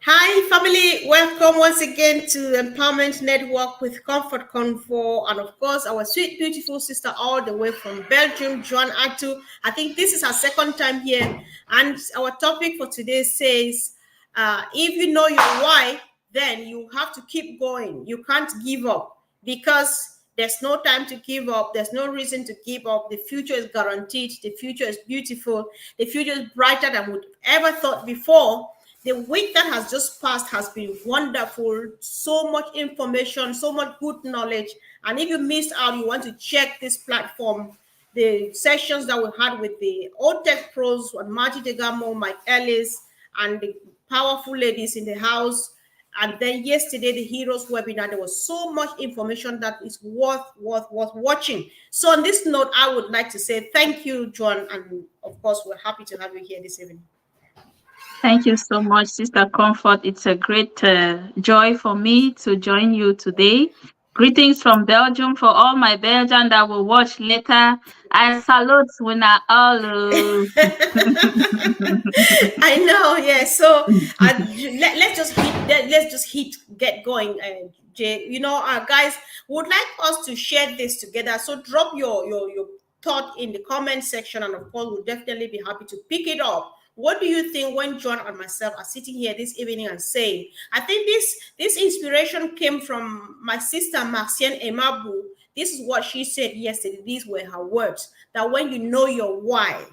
Hi, family. Welcome once again to Empowerment Network with Comfort Convo, and of course, our sweet, beautiful sister all the way from Belgium, Joan Atu. I think this is her second time here, and our topic for today says, if you know your why, then you have to keep going. You can't give up because there's no time to give up. There's no reason to give up. The future is guaranteed. The future is beautiful. The future is brighter than we ever thought before. The week that has just passed has been wonderful. So much information, so much good knowledge. And if you missed out, you want to check this platform, the sessions that we had with the old tech pros, and Marty Degamo, Mike Ellis, and the powerful ladies in the house. And then yesterday, the Heroes webinar, there was so much information that is worth watching. So on this note, I would like to say thank you, John. And of course, we're happy to have you here this evening. Thank you so much, Sister Comfort. It's a great joy for me to join you today. Greetings from Belgium for all my Belgians that will watch later. I salute Wina all. I know, yeah. So let's just get going, Jay. Guys, would like us to share this together. So drop your thought in the comment section, and of course, we'll definitely be happy to pick it up. What do you think when John and myself are sitting here this evening and saying? I think this inspiration came from my sister Marcienne Emabu. This is what she said yesterday. These were her words. That when you know your why,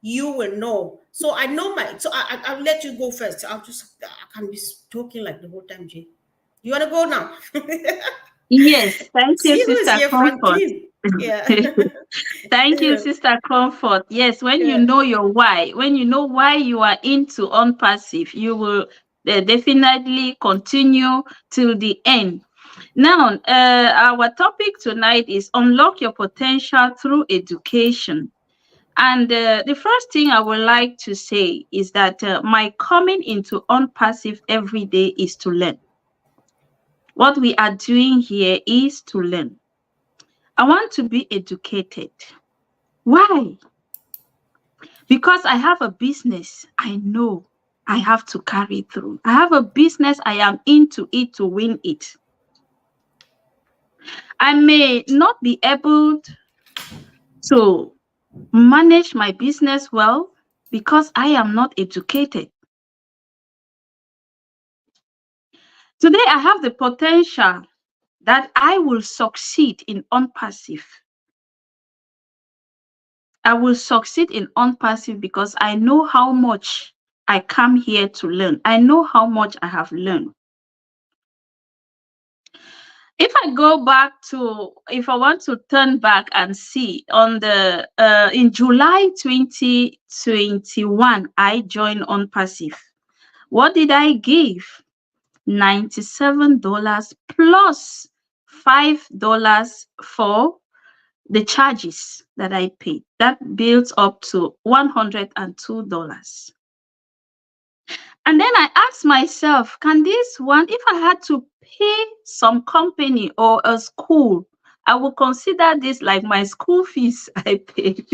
you will know. So I know I'll let you go first. I can be talking like the whole time, Jay. You want to go now? Yes, thank you, See who's Sister here, Comfort. Franklin. Yeah. Thank you, Sister Comfort. Yes, when you Yeah. know your why, when you know why you are into ONPASSIVE, you will definitely continue till the end. Now, our topic tonight is unlock your potential through education. And the first thing I would like to say is that my coming into ONPASSIVE every day is to learn. What we are doing here is to learn. I want to be educated. Why? Because I have a business I know I have to carry through. I have a business I am into it to win it. I may not be able to manage my business well because I am not educated. Today, I have the potential that I will succeed in ONPASSIVE. I will succeed in ONPASSIVE because I know how much I come here to learn. I know how much I have learned. If I want to turn back and see on the in July 2021, I joined ONPASSIVE. What did I give? $97 plus $5 for the charges that I paid. That builds up to $102. And then I asked myself, can this one, if I had to pay some company or a school, I would consider this like my school fees I paid.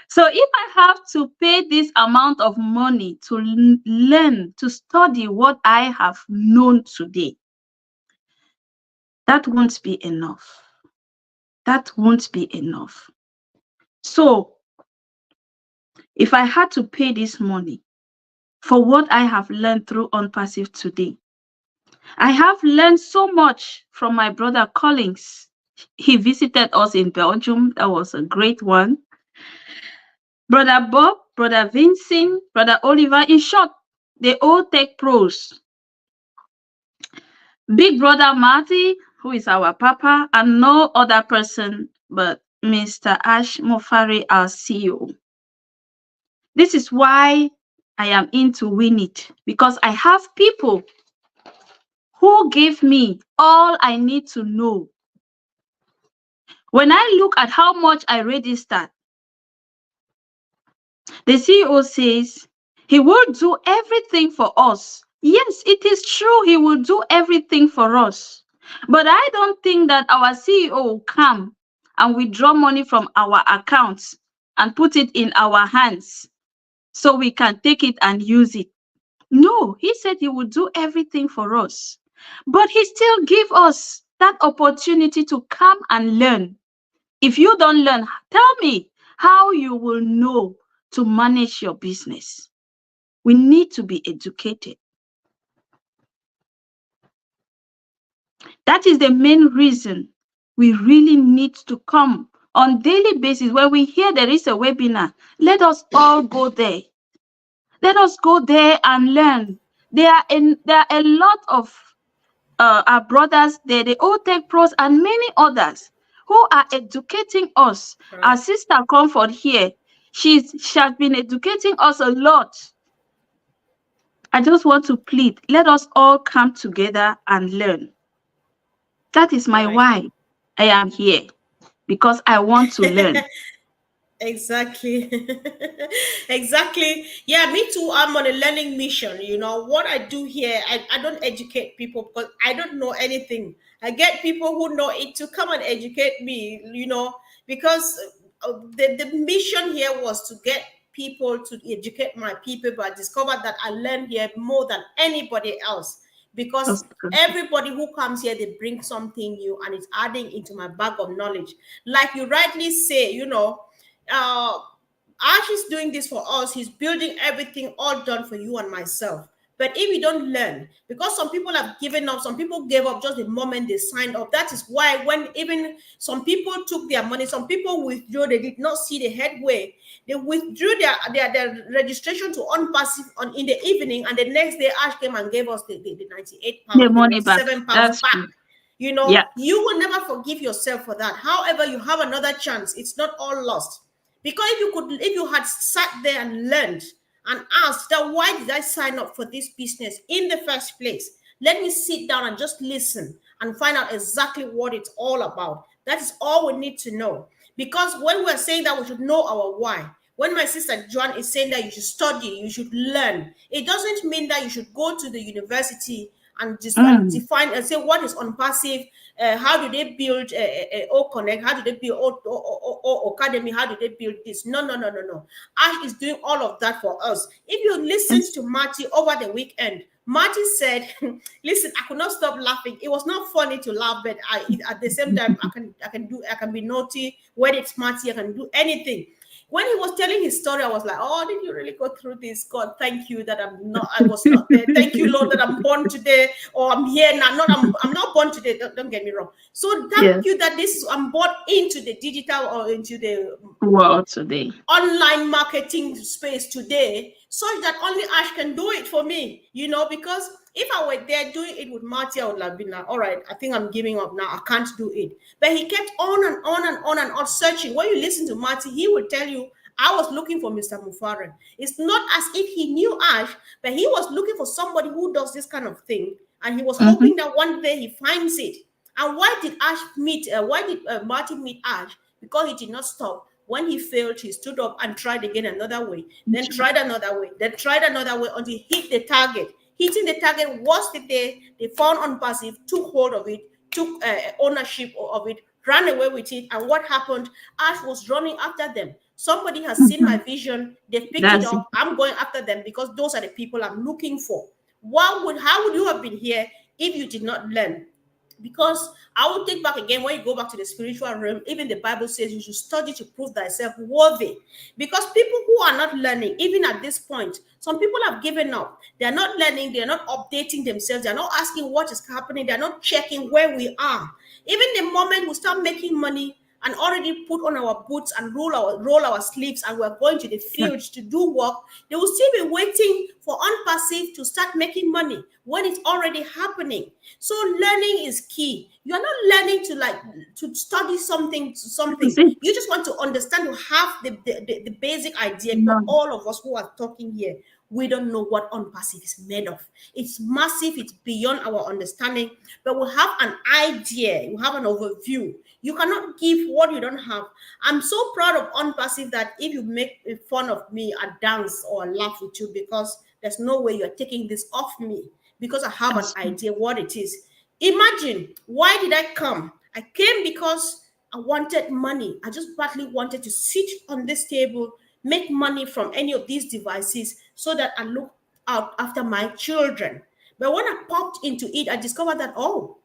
So if I have to pay this amount of money to learn, to study what I have known today, that won't be enough. That won't be enough. So if I had to pay this money for what I have learned through ONPASSIVE today, I have learned so much from my brother Collins. He visited us in Belgium. That was a great one. Brother Bob, Brother Vincent, Brother Oliver, in short, the old tech pros. Big Brother Marty, who is our papa, and no other person but Mr. Ash Mofari, our CEO. This is why I am into Win It, because I have people who give me all I need to know. When I look at how much I registered, the CEO says he will do everything for us. Yes, it is true, he will do everything for us. But I don't think that our CEO will come and withdraw money from our accounts and put it in our hands so we can take it and use it. No, he said he would do everything for us. But he still give us that opportunity to come and learn. If you don't learn, tell me how you will know to manage your business. We need to be educated. That is the main reason we really need to come on daily basis. When we hear there is a webinar, let us all go there. Let us go there and learn. There are a lot of our brothers there, the old tech pros and many others who are educating us. Our Right. sister Comfort here, she has been educating us a lot. I just want to plead, let us all come together and learn. That is my Right. why I am here, because I want to learn. Exactly. Exactly. Yeah, me too. I'm on a learning mission. What I do here, I don't educate people because I don't know anything. I get people who know it to come and educate me, because the mission here was to get people to educate my people, but I discovered that I learn here more than anybody else because That's good. everybody who comes here, they bring something new and it's adding into my bag of knowledge. Like you rightly say, uh, Ash is doing this for us. He's building everything all done for you and myself. But if we don't learn, because some people have given up, some people gave up just the moment they signed up. That is why when even some people took their money, some people withdrew, they did not see the headway. They withdrew their registration to ONPASSIVE on in the evening, and the next day Ash came and gave us the 98 The pounds, the money back. 97 pounds That's back. true. Yeah. You will never forgive yourself for that. However, you have another chance. It's not all lost. Because if you had sat there and learned and asked that why did I sign up for this business in the first place? Let me sit down and just listen and find out exactly what it's all about. That is all we need to know. Because when we're saying that we should know our why, when my sister Joan is saying that you should study, you should learn, it doesn't mean that you should go to the university and just and Mm. define and say what is ONPASSIVE, how do they build O Connect, how do they build O Academy, how do they build this? No, no, no, no, no. Ash is doing all of that for us. If you listened Yes. to Marty over the weekend, Marty said, "Listen, I could not stop laughing. It was not funny to laugh, but at the same time, I can be naughty. When it's Marty, I can do anything." When he was telling his story, I was like, "Oh, did you really go through this? God, thank you that I was not there. Thank you, Lord, that I'm born today, or I'm here now. I'm not born today. Don't get me wrong. So thank Yes. you that I'm born into the digital or into the Well, today. online marketing space today, such that only Ash can do it for me, because if I were there doing it with Marty, I would have been like, all right, I think I'm giving up now. I can't do it. But he kept on and on and on and on searching. When you listen to Marty, he will tell you, I was looking for Mr. Mufaran. It's not as if he knew Ash, but he was looking for somebody who does this kind of thing. And he was Mm-hmm. hoping that one day he finds it. And why did Martin meet Ash? Because he did not stop. When he failed, he stood up and tried again another way, then tried another way, then tried another way until he hit the target. Hitting the target was the day they found ONPASSIVE, took hold of it, took ownership of it, ran away with it. And what happened? Ash was running after them. Somebody has seen my Mm-hmm. vision, they've picked it That's it. up. I'm going after them because those are the people I'm looking for. How would you have been here if you did not learn? Because I will take back again when you go back to the spiritual realm, even the Bible says you should study to prove thyself worthy. Because people who are not learning, even at this point, some people have given up. They're not learning, they're not updating themselves, they're not asking what is happening, they're not checking where we are. Even the moment we start making money and already put on our boots and roll our sleeves and we're going to the Yeah. fields to do work, they will still be waiting for ONPASSIVE to start making money when it's already happening. So learning is key. You're not learning to study That's something. it. You just want to understand, to have the basic idea, because No. all of us who are talking here, we don't know what ONPASSIVE is made of. It's massive, it's beyond our understanding, but we have an idea, we have an overview. You cannot give what you don't have. I'm so proud of ONPASSIVE that if you make fun of me, I dance or I laugh with you, because there's no way you're taking this off me, because I have an That's true. idea what it is. Imagine, why did I come? I came because I wanted money. I just badly wanted to sit on this table, make money from any of these devices, so that I look out after my children. But when I popped into it, I discovered that, oh,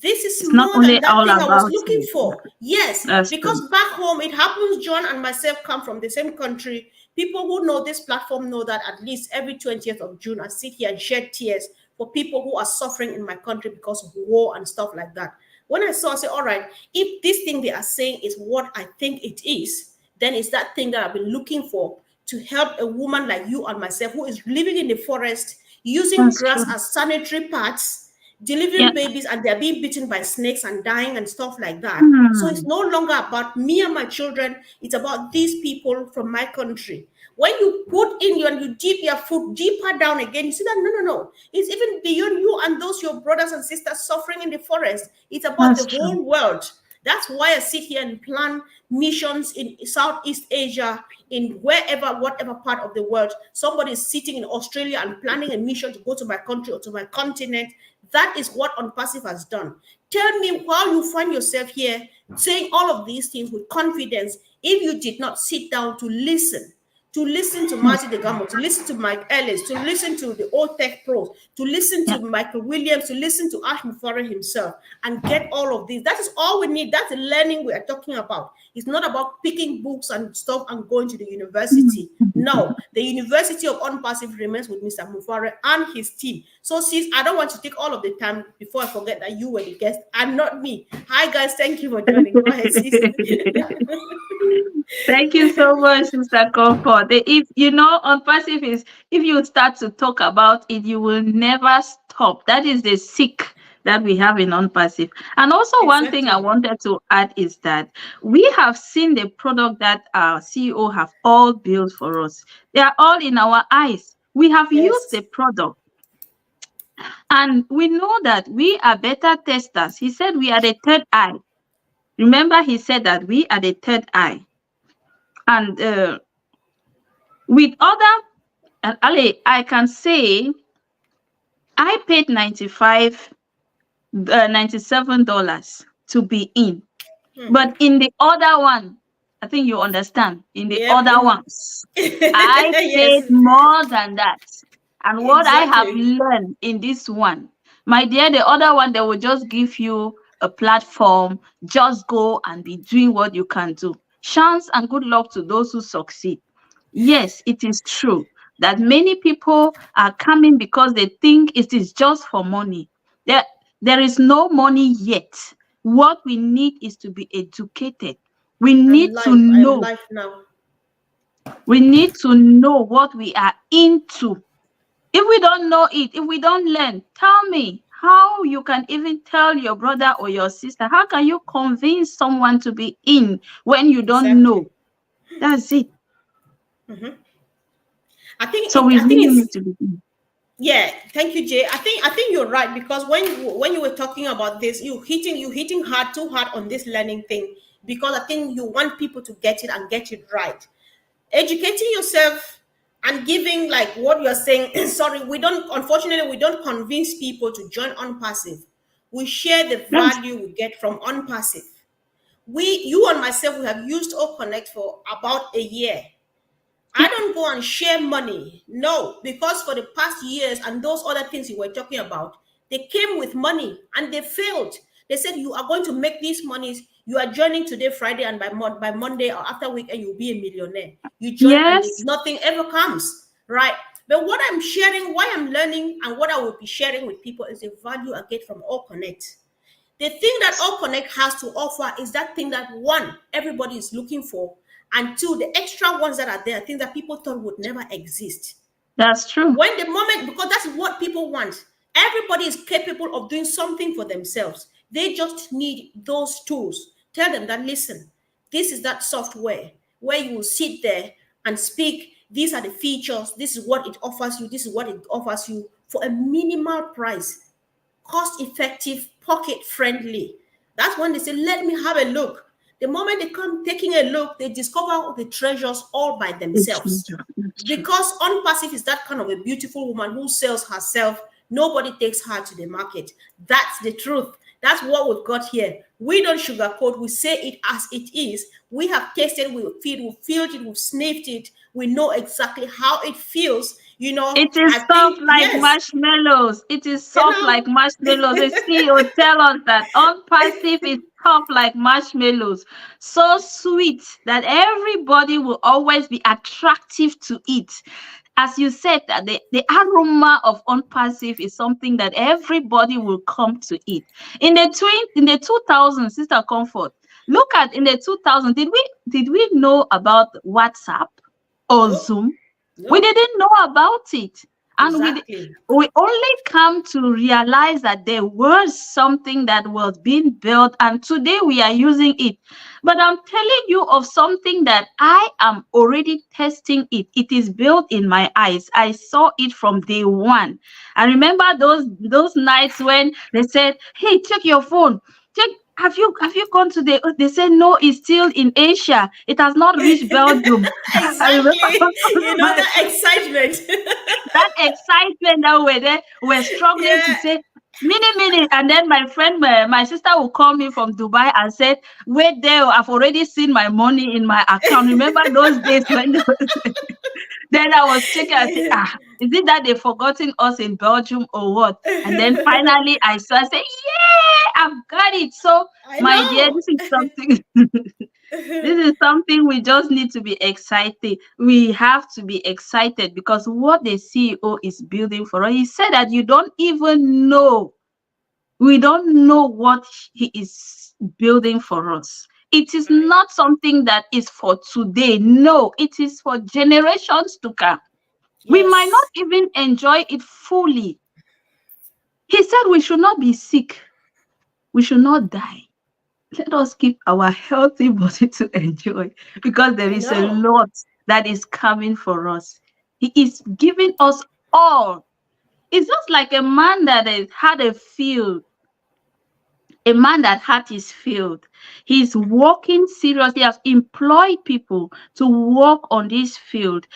this is It's not more than only that all thing I was about looking you. for. Yes, That's because true. back home, it happens, John and myself come from the same country. People who know this platform know that at least every 20th of June, I sit here and shed tears for people who are suffering in my country because of war and stuff like that. When I saw, I said, all right, if this thing they are saying is what I think it is, then it's that thing that I've been looking for to help a woman like you and myself who is living in the forest, using That's grass true. as sanitary pads, Yeah. delivering babies, and they're being bitten by snakes and dying and stuff like that. So it's Hmm. no longer about me and my children, it's about these people from my country. When you put in your, you dip your foot deeper down again, you see that no, no, no. It's even beyond you and those your brothers and sisters suffering in the forest. It's about That's the true. whole world. That's why I sit here and plan missions in Southeast Asia, in wherever, whatever part of the world. Somebody is sitting in Australia and planning a mission to go to my country or to my continent. That is what ONPASSIVE has done. Tell me, while you find yourself here saying all of these things with confidence, if you did not sit down to listen to Hmm. Marty DeGamo, to listen to Mike Ellis, to listen to the old tech pros, to listen Yeah. to Michael Williams, to listen to Ash Mufara himself, and get all of this. That is all we need. That's the learning we are talking about. It's not about picking books and stuff and going to the university. No, the University of ONPASSIVE remains with Mr. Mufara and his team. So, sis, I don't want to take all of the time before I forget that you were the guest and not me. Hi, guys. Thank you for joining. Go ahead, sis. Thank you so much, Sister Comfort. If you know, on passive is if you start to talk about it, you will never stop. That is the sick that we have in unpassive. And also, one thing I Exactly. wanted to add is that we have seen the product that our CEO have all built for us. They are all in our eyes. We have used the Yes. product and we know that we are better testers. He said we are the third eye. Remember, he said that we are the third eye. And with other, Ali, I can say I paid 97 dollars to be in. But in the other one, I think you understand. In the Yep. other ones, I Yes. paid more than that. And what I have Exactly. learned in this one, my dear, the other one, they will just give you a platform, just go and be doing what you can do. Chance and good luck to those who succeed. Yes, it is true that many people are coming because they think it is just for money. There, there is no money yet. What we need is to be educated. We I'm need to live. I am know. live now. We need to know what we are into. If we don't know it, if we don't learn, tell me how you can even tell your brother or your sister. How can you convince someone to be in when you don't Exactly. know? That's it. So we I think really it's, need to be in. yeah, thank you, Jay. I think you're right, because when you were talking about this, you hitting hard too hard on this learning thing, because I think you want people to get it and get it right. Educating yourself and giving, like what you're saying, sorry, we don't convince people to join ONPASSIVE. We share the Yes, value we get from ONPASSIVE. You and myself, we have used O Connect for about a year. I yeah, don't go and share money. No, because for the past years and those other things you were talking about, they came with money and they failed. They said you are going to make these monies. You are joining today, Friday, and by Monday or after weekend, you'll be a millionaire. You join and yes, nothing ever comes, right? But what I'm sharing, why I'm learning, and what I will be sharing with people is the value I get from All Connect. The thing that All Connect has to offer is that thing that, one, everybody is looking for, and two, the extra ones that are there, things that people thought would never exist. that's true. When the moment, because that's what people want. Everybody is capable of doing something for themselves. They just need those tools. Tell them that, listen, this is that software where you will sit there and speak. These are the features. This is what it offers you. This is what it offers you for a minimal price, cost effective, pocket friendly. That's when they say, let me have a look. The moment they come taking a look, they discover the treasures all by It's themselves. true. That's true. Because OnPassive is that kind of a beautiful woman who sells herself. Nobody takes her to the market. That's the truth. That's what we've got here. We don't sugarcoat. We say it as it is. We have tasted, we feel it, we've sniffed it. We know exactly how it feels. You know, It is I soft think, like yes, marshmallows. It is you soft know. like marshmallows. The CEO tell us that unpassive is soft like marshmallows. So sweet that everybody will always be attractive to it. As you said, that the aroma of unpassive is something that everybody will come to it. In the 2000s, Sister Comfort, look at in the 2000s, did we know about WhatsApp or No, Zoom? We no, didn't know about it. And exactly. we only come to realize that there was something that was being built, and today we are using it. But I'm telling you of something that I am already testing it. It is built in my eyes. I saw it from day one. I remember those nights when they said, "Hey, check your phone. Check. Have you gone to the?" They said, "No, it's still in Asia. It has not reached Belgium." I remember Exactly. You know my, that excitement. that excitement that we're there, we're struggling to Yeah, say, minute, and then my friend, my sister will call me from Dubai and said, "Wait there, I've already seen my money in my account." Remember those days when then I was checking, I said, is it that they've forgotten us in Belgium or what? And then finally I saw, I said, yeah, I've got it. So I my dear, know. this is something this is something we just need to be excited. We have to be excited because what the CEO is building for us, he said that you don't even know. We don't know what he is building for us. It is Right. not something that is for today. No, it is for generations to come. We might not Yes. even enjoy it fully. He said we should not be sick. We should not die. Let us keep our healthy body to enjoy because there I is a know. lot that is coming for us. He is giving us all. It's just like a man that has had a field, a man that had his field. He's working seriously, has employed people to work on this field.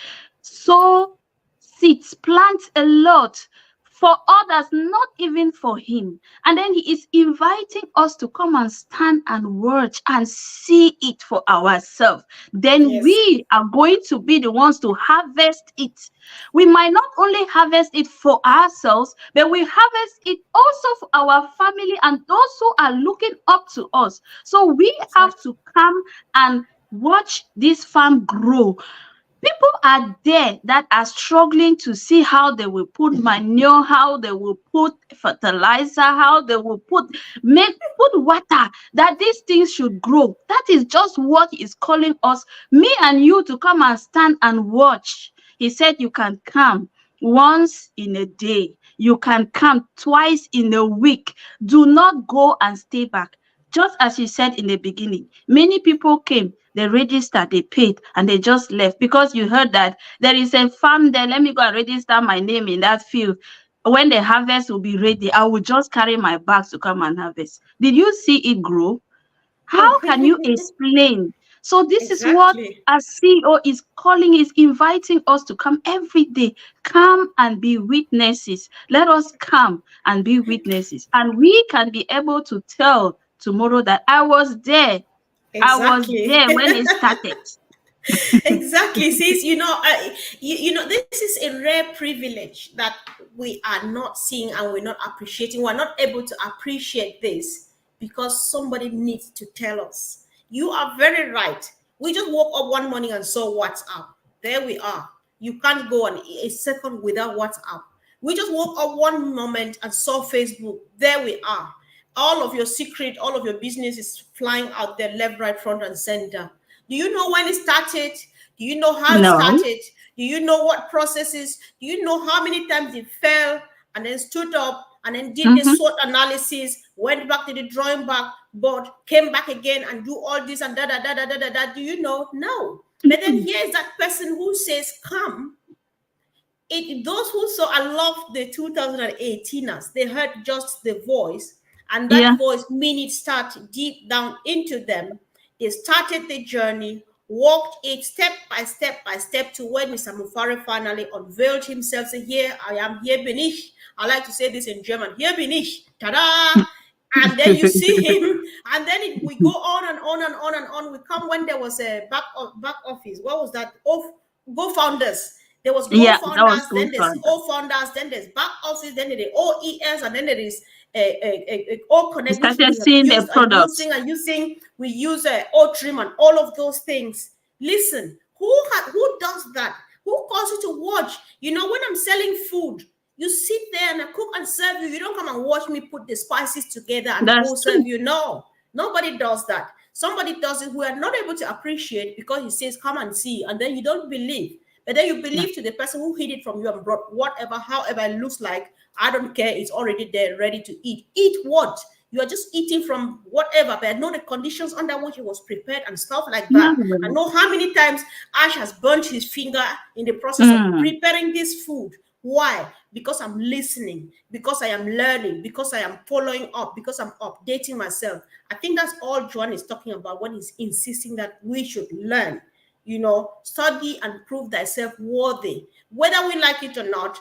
So seeds, plants a lot for others, not even for him. And then he is inviting us to come and stand and watch and see it for ourselves. Then Yes. we are going to be the ones to harvest it. We might not only harvest it for ourselves, but we harvest it also for our family and those who are looking up to us. So we have Exactly. to come and watch this farm grow. People are there that are struggling to see how they will put manure, how they will put fertilizer, how they will put water, that these things should grow. That is just what is calling us, me and you, to come and stand and watch. He said you can come once in a day, you can come twice in a week. Do not go and stay back. Just as you said in the beginning, many people came, they registered, they paid, and they just left because you heard that there is a farm there. Let me go and register my name in that field. When the harvest will be ready, I will just carry my bags to come and harvest. Did you see it grow? How can you explain? So this is what Exactly. our CEO is calling, is inviting us to come every day. Come and be witnesses. Let us come and be witnesses. And we can be able to tell tomorrow that I was there. I was Exactly. there when it started. Exactly. Sis, you know, this is a rare privilege that we are not seeing and we're not appreciating. We're not able to appreciate this because somebody needs to tell us. You are very right. We just woke up one morning and saw WhatsApp. There we are. You can't go on a second without WhatsApp. We just woke up one moment and saw Facebook. There we are. All of your secret, all of your business is flying out there, left, right, front, and center. Do you know when it started? Do you know how it No. started? Do you know what processes? Do you know how many times it fell and then stood up and then did the Mm-hmm. SWOT analysis, went back to the drawing board, came back again and do all this and da da da da da da da? Do you know? No. But then here's that person who says, "Come." Those who saw, I love the 2018ers. They heard just the voice, and Yeah. that voice made it start deep down into them. They started the journey, walked it step by step to when Mr. Mufare finally unveiled himself. Say, "Here I am, here bin ich." I like to say this in German, "Here bin ich." Ta-da! And then you see him, and then we go on and on and on and on. We come when there was a back office. What was that? Go founders. There was Yeah, that was co-founders, then there's co-founder. co-founders, then there's back office, then there's the OES, and then there is O We Connect, which started we have seeing the used and products. using. We use O Trim and all of those things. Listen, who does that? Who calls you to watch? You know, when I'm selling food, you sit there and I cook and serve you. You don't come and watch me put the spices together and That's go serve true. you. No, nobody does that. Somebody does it who are not able to appreciate because he says, come and see, and then you don't believe. But then you Yeah. believe to the person who hid it from you and brought whatever, however it looks like. I don't care. It's already there, ready to eat. Eat what? You are just eating from whatever, but I know the conditions under which it was prepared and stuff like that. I know how many times Ash has burnt his finger in the process of Mm. preparing this food. Why? Because I'm listening, because I am learning, because I am following up, because I'm updating myself. I think that's all Joan is talking about when he's insisting that we should learn. You know, study and prove thyself worthy. Whether we like it or not,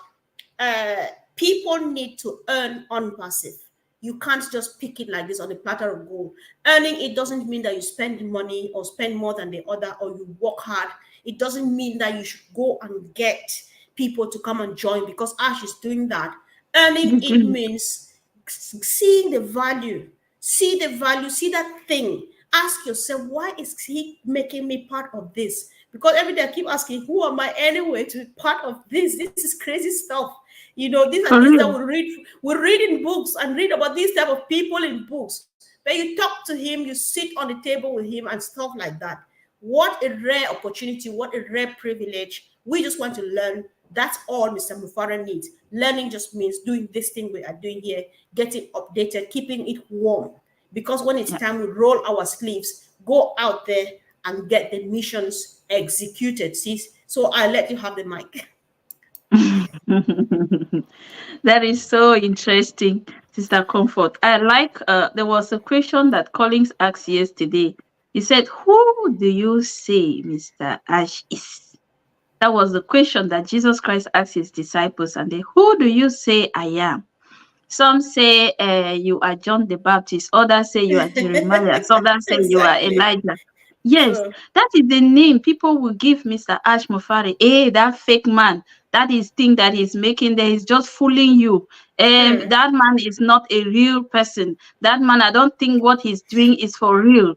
uh, people need to earn on passive. You can't just pick it like this on a platter of gold. Earning it doesn't mean that you spend money or spend more than the other or you work hard. It doesn't mean that you should go and get people to come and join because Ash is doing that. Earning it means seeing the value, see that thing. Ask yourself, why is he making me part of this? Because every day I keep asking, who am I anyway to be part of this? This is crazy stuff. You know, these are For things that real. we read in books and read about these type of people in books. But you talk to him, you sit on the table with him and stuff like that. What a rare opportunity, what a rare privilege. We just want to learn. That's all Mr. Mufara needs. Learning just means doing this thing we are doing here, getting updated, keeping it warm. Because when it's Yeah. time, we roll our sleeves, go out there and get the missions executed, sis. So I'll let you have the mic. That is so interesting, Sister Comfort. I like there was a question that Collins asked yesterday. He said, who do you say Mr. Ash is? That was the question that Jesus Christ asked his disciples, and they, who do you say I am? Some say you are John the Baptist, others say you are Jeremiah, some others say you are Exactly. Elijah. Yes, True. that is the name people will give Mr. Ash Mufari. Hey, that fake man, that is thing that he's making there is just fooling you. Hmm. That man is not a real person. That man, I don't think what he's doing is for real.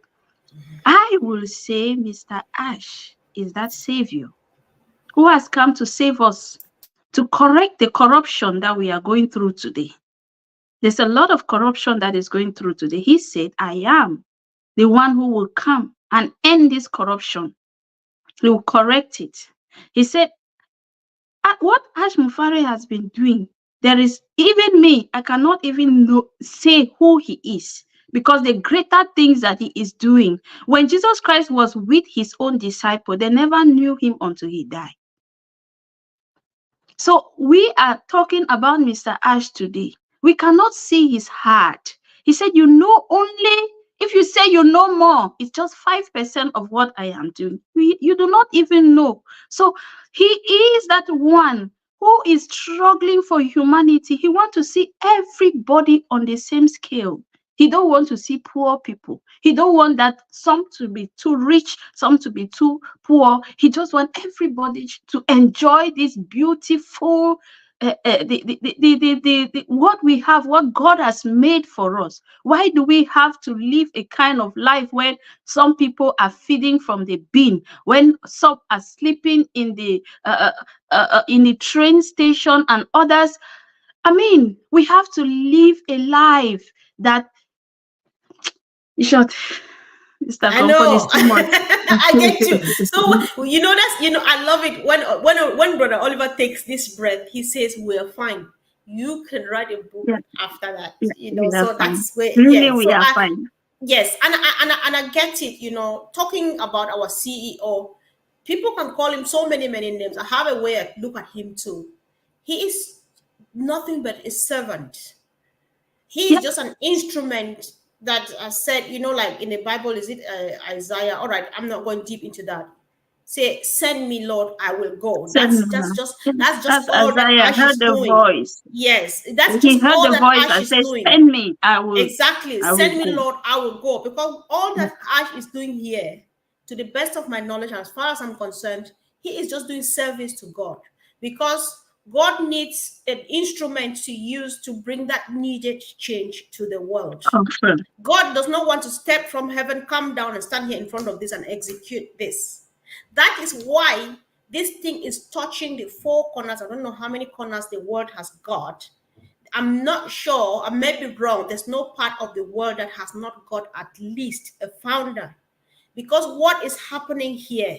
I will say Mr. Ash is that savior who has come to save us, to correct the corruption that we are going through today. There's a lot of corruption that is going through today. He said, I am the one who will come and end this corruption. He will correct it. He said, what Ash Mufari has been doing, there is even me, I cannot even say who he is because the greater things that he is doing. When Jesus Christ was with his own disciple, they never knew him until he died. So we are talking about Mr. Ash today. We cannot see his heart. He said, you know, only if you say you know more, it's just 5% of what I am doing. You do not even know. So he is that one who is struggling for humanity. He wants to see everybody on the same scale. He don't want to see poor people. He don't want that some to be too rich, some to be too poor. He just wants everybody to enjoy this beautiful, what we have, what God has made for us. Why do we have to live a kind of life when some people are feeding from the bin, when some are sleeping in the train station and others? I mean, we have to live a life that, in short, Mr. I Comfort is know. too much. I get you. So you know that's I love it when Brother Oliver takes this breath. He says we're fine. You can write a book Yeah, after that. yeah, You know, we are so fine. that's where Really, yeah. we So are I fine. yes, and I get it. You know, talking about our CEO, people can call him so many names. I have a way I look at him too. He is nothing but a servant. He Yeah, is just an instrument that said, like in the Bible, is it Isaiah? All right, I'm not going deep into that. Say, send me, Lord, I will go. said That's no. that's just Yeah, that's just that's all that Isaiah. Ash Heard is the doing. voice. Yes, that's He just heard all the that voice Ash that is says, doing. "Send me. I will. Exactly. I will Send me, go." Lord, I will go. Because all Yeah. that Ash is doing here, to the best of my knowledge, and as far as I'm concerned, he is just doing service to God. because God needs an instrument to use to bring that needed change to the world. Confirm. God does not want to step from heaven, come down, and stand here in front of this and execute this. That is why this thing is touching the four corners. I don't know how many corners the world has got. I'm not sure, I may be wrong. There's no part of the world that has not got at least a founder. Because what is happening here,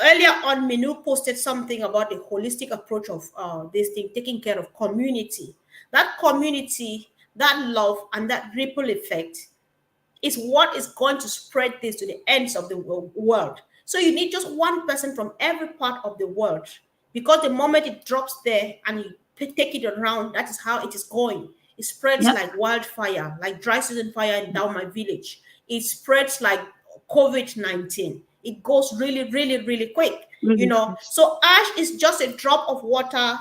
earlier on, Minu posted something about the holistic approach of this thing, taking care of community. That community, that love, and that ripple effect is what is going to spread this to the ends of the world. So you need just one person from every part of the world, because the moment it drops there and you take it around, that is how it is going. It spreads Yep. like wildfire, like dry season fire in down my village. It spreads like COVID-19. It goes really, really, really quick. You Really know, fast. so ash is just a drop of water.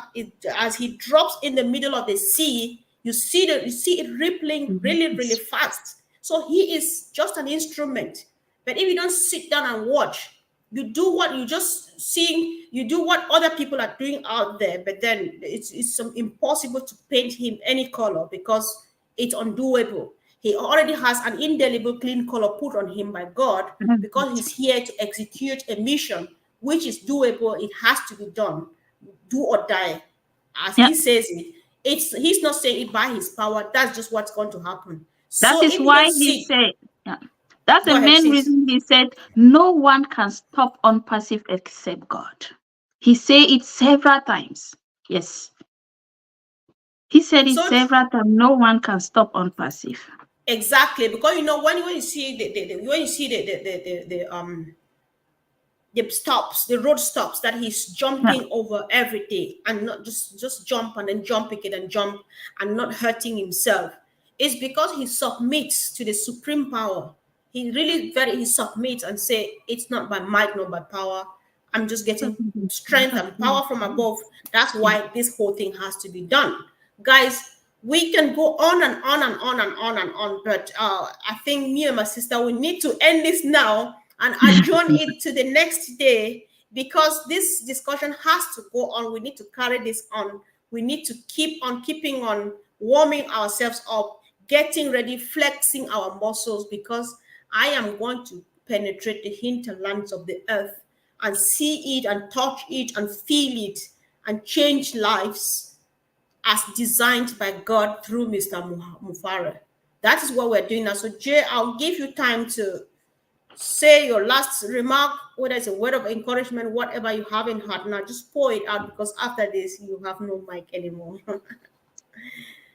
As he drops in the middle of the sea, you see it rippling Mhm. really, really It's fast. So he is just an instrument. But if you don't sit down and watch, you do what you just seeing, you do what other people are doing out there, but then it's impossible to paint him any color because it's undoable. He already has an indelible clean color put on him by God, because he's here to execute a mission which is doable. It has to be done, do or die, as yeah. he says it. He's not saying it by his power. That's just what's going to happen. That So is if you why don't he sit, said, yeah. That's the go ahead, main sis. reason he said no one can stop ONPASSIVE except God. He said it several times. Yes. He said it So several times. No one can stop ONPASSIVE. exactly, because you know when you see when you see the stops, the road stops that he's Yeah. jumping over every day, and not just jump and then jump again and jump and not hurting himself, it's because he submits to the supreme power. He really very he submits and say, it's not by might nor by power. I'm just getting strength and power from above. That's why this whole thing has to be done. Guys, we can go on and on and on and on and on, but I think me and my sister, we need to end this now and adjourn it to the next day, because this discussion has to go on. We need to carry this on. We need to keep on keeping on, warming ourselves up, getting ready, flexing our muscles, because I am going to penetrate the hinterlands of the earth and see it and touch it and feel it and change lives as designed by God through Mr. Mufara. That is what we're doing now. So, Jay, I'll give you time to say your last remark, whether it's a word of encouragement, whatever you have in heart. Now, just pour it out, because after this, you have no mic anymore.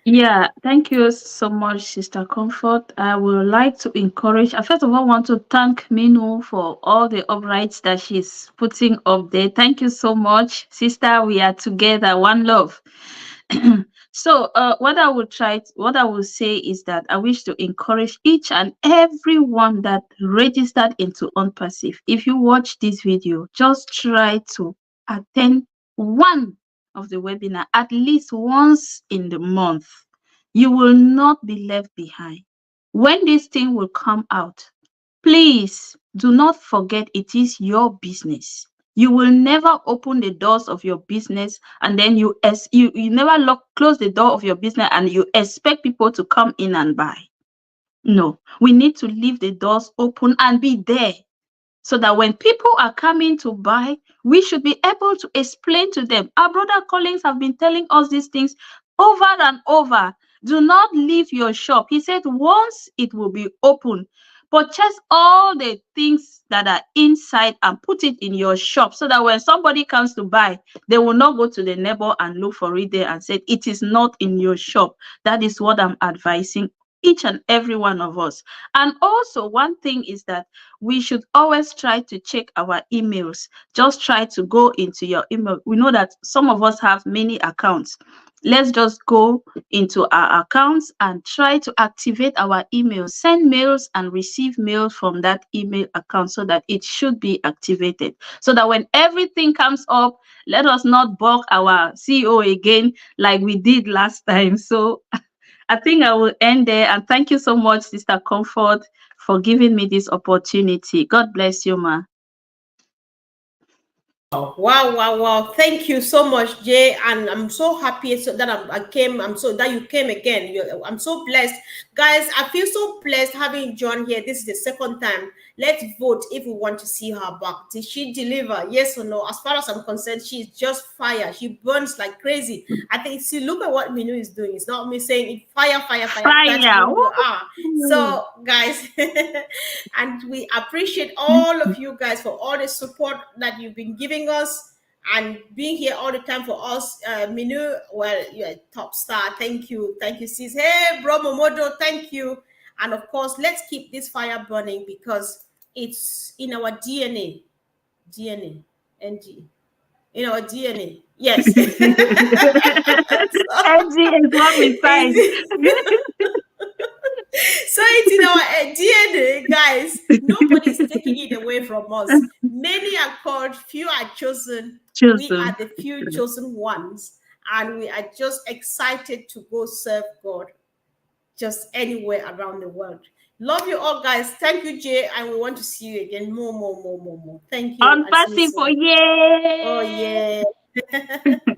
Yeah, thank you so much, Sister Comfort. I would like to encourage, I first of all want to thank Minu for all the uprights that she's putting up there. Thank you so much, Sister. We are together, one love. So, what I will say is that I wish to encourage each and everyone that registered into ONPASSIVE. If you watch this video, just try to attend one of the webinar at least once in the month. You will not be left behind. When this thing will come out, please do not forget it is your business. You will never open the doors of your business and then you never close the door of your business and you expect people to come in and buy. No, we need to leave the doors open and be there, so that when people are coming to buy, we should be able to explain to them. Our brother Collins have been telling us these things over and over. Do not leave your shop. He said once it will be open, purchase all the things that are inside and put it in your shop, so that when somebody comes to buy, they will not go to the neighbor and look for it there and say it is not in your shop. That is what I'm advising each and every one of us. And also, one thing is that we should always try to check our emails. Just try to go into your email. We know that some of us have many accounts. Let's just go into our accounts and try to activate our emails, send mails and receive mails from that email account, so that it should be activated. So that when everything comes up, let us not bug our CEO again like we did last time. So I think I will end there. And thank you so much, Sister Comfort, for giving me this opportunity. God bless you, ma. Wow, wow, wow. Thank you so much, Jay. And I'm so happy that I came. I'm so that you came again. I'm so blessed. Guys, I feel so blessed having John here. This is the second time. Let's vote if we want to see her back. Did she deliver? Yes or no? As far as I'm concerned, she's just fire. She burns like crazy. I think, see, look at what Minu is doing. It's not me saying it, fire, fire, fire. That is Fire. who you are. Woo. So, guys, and we appreciate all of you guys for all the support that you've been giving us and being here all the time for us. Minu, well, you're a top star. Thank you, sis. Hey, bro, Momodo, thank you. And of course, let's keep this fire burning because it's in our DNA, DNA, NG, in our DNA. Yes. So, Energy is what we find. so it's in our DNA, guys. Nobody is taking it away from us. Many are called, few are chosen. We are Chosen. the few chosen ones, and we are just excited to go serve God just anywhere around the world. Love you all, guys. Thank you, Jay, and we want to see you again. More, more, more, more, more. Thank you. On I see you passive, oh soon. Oh yeah. yeah.